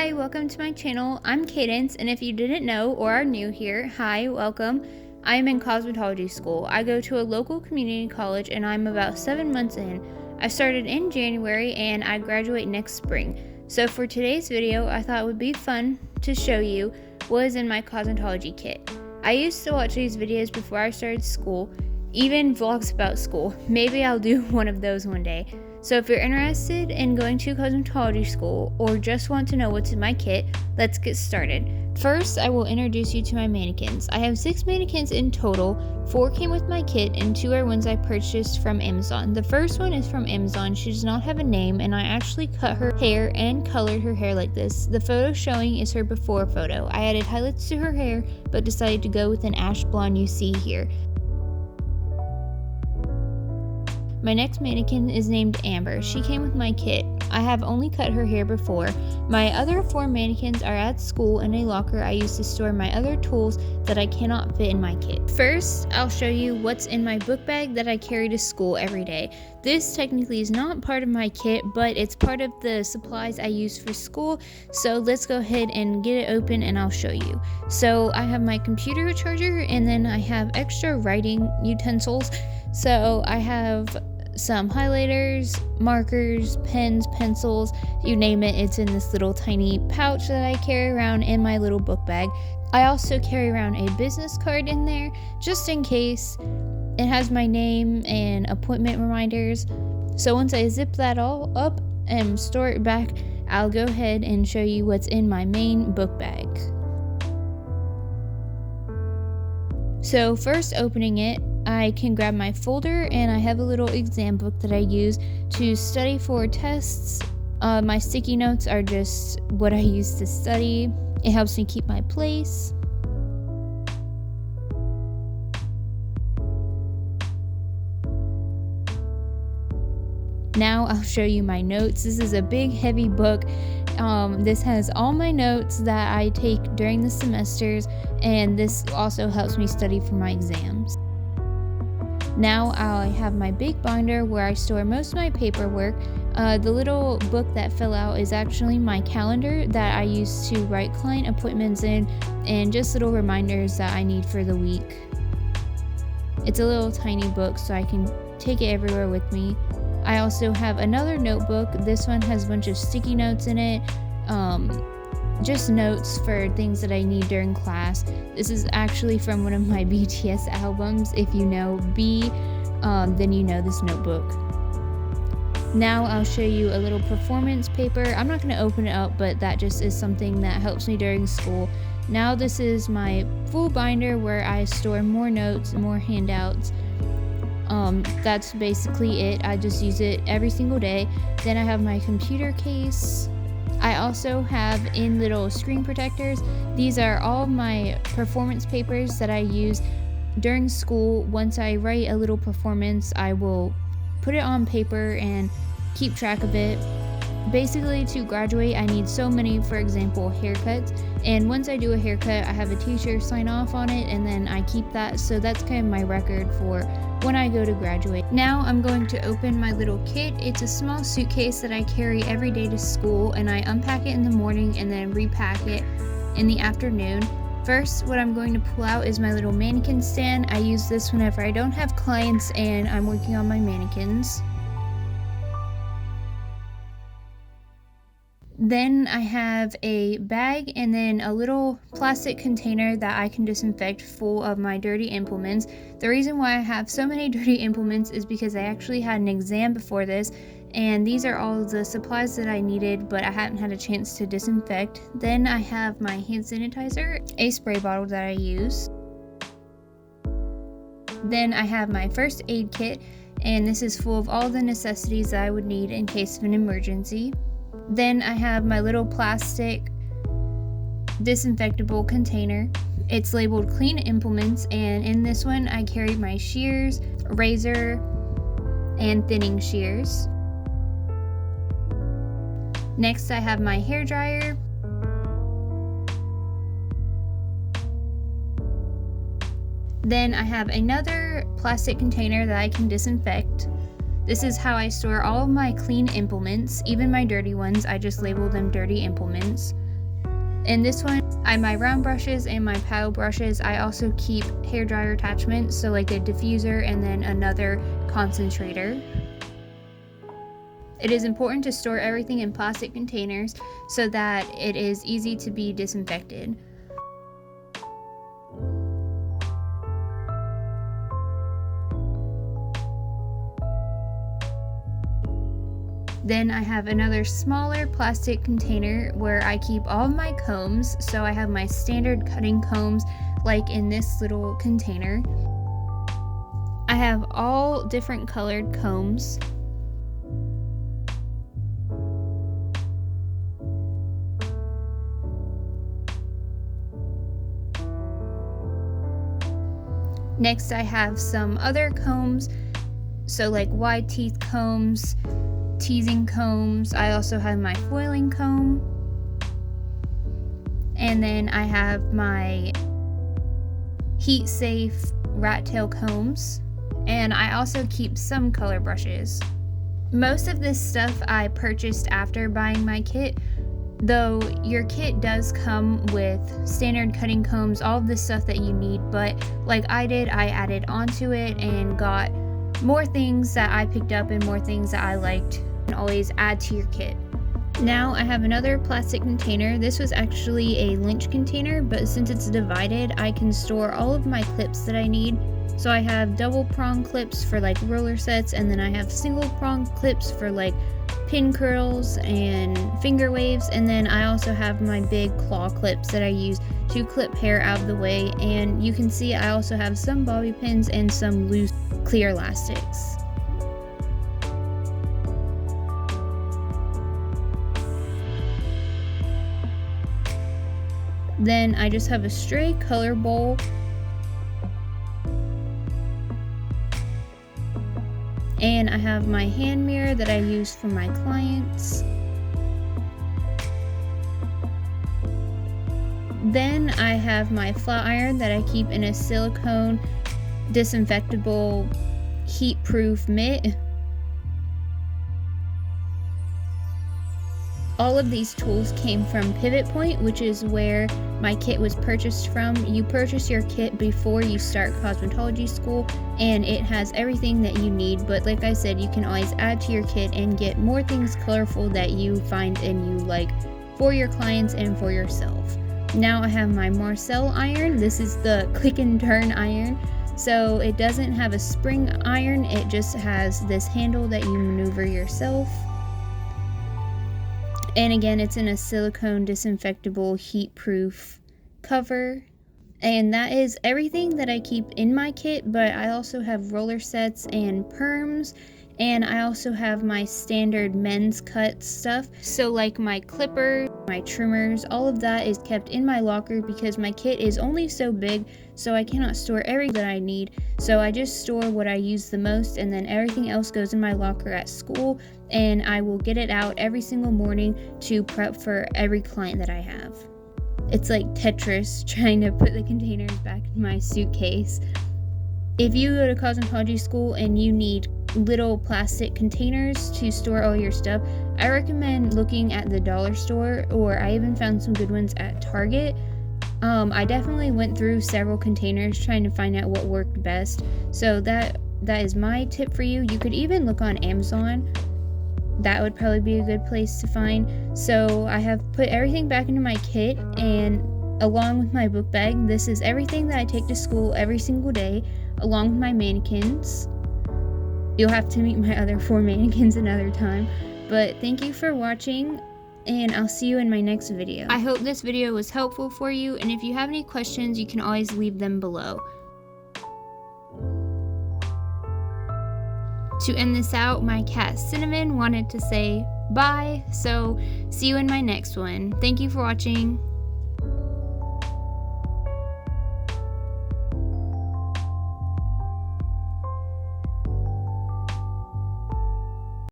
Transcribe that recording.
Hi, welcome to my channel. I'm Kaydence, and if you didn't know or are new here, hi, welcome. I am in cosmetology school. I go to a local community college and I'm about 7 months in. I started in January and I graduate next spring. So for today's video, I thought it would be fun to show you what is in my cosmetology kit. I used to watch these videos before I started school, even vlogs about school. Maybe I'll do one of those one day. So if you're interested in going to cosmetology school or just want to know what's in my kit, let's get started. First, I will introduce you to my mannequins. I have 6 mannequins in total. 4 came with my kit and 2 are ones I purchased from Amazon. The first one is from Amazon. She does not have a name, and I actually cut her hair and colored her hair like this. The photo showing is her before photo. I added highlights to her hair but decided to go with an ash blonde you see here. My next mannequin is named Amber. She came with my kit. I have only cut her hair before. My other 4 mannequins are at school in a locker I use to store my other tools that I cannot fit in my kit. First, I'll show you what's in my book bag that I carry to school every day. This technically is not part of my kit, but it's part of the supplies I use for school. So let's go ahead and get it open and I'll show you. So I have my computer charger and then I have extra writing utensils. So I have some highlighters, markers, pens, pencils, you name it, it's in this little tiny pouch that I carry around in my little book bag. I also carry around a business card in there, just in case. It has my name and appointment reminders. So once I zip that all up and store it back, I'll go ahead and show you what's in my main book bag. So first, opening it, I can grab my folder and I have a little exam book that I use to study for tests. My sticky notes are just what I use to study. It helps me keep my place. Now I'll show you my notes. This is a big heavy book. This has all my notes that I take during the semesters, and this also helps me study for my exams. Now I have my big binder where I store most of my paperwork. The little book that fell out is actually my calendar that I use to write client appointments in and just little reminders that I need for the week. It's a little tiny book so I can take it everywhere with me. I also have another notebook. This one has a bunch of sticky notes in it. Just notes for things that I need during class. This is actually from one of my BTS albums. If you know B, then you know this notebook. Now I'll show you a little performance paper. I'm not going to open it up, but that just is something that helps me during school. Now this is my full binder where I store more notes, more handouts. That's basically it. I just use it every single day. Then I have my computer case. I also have in little screen protectors. These are all my performance papers that I use during school. Once I write a little performance, I will put it on paper and keep track of it. Basically, to graduate, I need so many, for example, haircuts. And once I do a haircut, I have a teacher sign off on it and then I keep that. So that's kind of my record for when I go to graduate. Now I'm going to open my little kit. It's a small suitcase that I carry every day to school, and I unpack it in the morning and then repack it in the afternoon. First, what I'm going to pull out is my little mannequin stand. I use this whenever I don't have clients and I'm working on my mannequins. Then I have a bag and then a little plastic container that I can disinfect full of my dirty implements. The reason why I have so many dirty implements is because I actually had an exam before this, and these are all the supplies that I needed, but I hadn't had a chance to disinfect. Then I have my hand sanitizer, a spray bottle that I use. Then I have my first aid kit, and this is full of all the necessities that I would need in case of an emergency. Then I have my little plastic disinfectable container. It's labeled clean implements, and in this one I carry my shears, razor, and thinning shears. Next I have my hair dryer. Then I have another plastic container that I can disinfect. This is how I store all of my clean implements, even my dirty ones. I just label them dirty implements. In this one, I have my round brushes and my paddle brushes. I also keep hairdryer attachments, so like a diffuser and then another concentrator. It is important to store everything in plastic containers so that it is easy to be disinfected. Then I have another smaller plastic container where I keep all of my combs. So I have my standard cutting combs like in this little container. I have all different colored combs. Next I have some other combs, so like wide teeth combs, teasing combs. I also have my foiling comb. And then I have my heat safe rat tail combs. And I also keep some color brushes. Most of this stuff I purchased after buying my kit, though your kit does come with standard cutting combs, all of the stuff that you need, but like I did, I added onto it and got more things that I picked up and more things that I liked. And always add to your kit. Now I have another plastic container. This was actually a Lynch container, but since it's divided, I can store all of my clips that I need. So I have double prong clips for like roller sets, and then I have single prong clips for like pin curls and finger waves, and then I also have my big claw clips that I use to clip hair out of the way. And you can see I also have some bobby pins and some loose clear elastics. Then I just have a stray color bowl. And I have my hand mirror that I use for my clients. Then I have my flat iron that I keep in a silicone disinfectable heat-proof mitt. All of these tools came from Pivot Point, which is where my kit was purchased from. You purchase your kit before you start cosmetology school, and it has everything that you need. But like I said, you can always add to your kit and get more things colorful that you find and you like for your clients and for yourself. Now I have my Marcel iron. This is the click and turn iron. So it doesn't have a spring iron, it just has this handle that you maneuver yourself. And again, it's in a silicone disinfectable heat-proof cover. And that is everything that I keep in my kit, but I also have roller sets and perms, and I also have my standard men's cut stuff. So like my clippers, my trimmers, all of that is kept in my locker because my kit is only so big, so I cannot store everything that I need. So I just store what I use the most, and then everything else goes in my locker at school, and I will get it out every single morning to prep for every client that I have. It's like Tetris trying to put the containers back in my suitcase. If you go to cosmetology school and you need little plastic containers to store all your stuff, I recommend looking at the dollar store, or I even found some good ones at Target. I definitely went through several containers trying to find out what worked best. So that is my tip for you. You could even look on Amazon. That would probably be a good place to find. So I have put everything back into my kit, and along with my book bag, this is everything that I take to school every single day, along with my mannequins. You'll have to meet my other 4 mannequins another time. But thank you for watching, and I'll see you in my next video. I hope this video was helpful for you, and if you have any questions, you can always leave them below. To end this out, my cat Cinnamon wanted to say bye, so see you in my next one. Thank you for watching.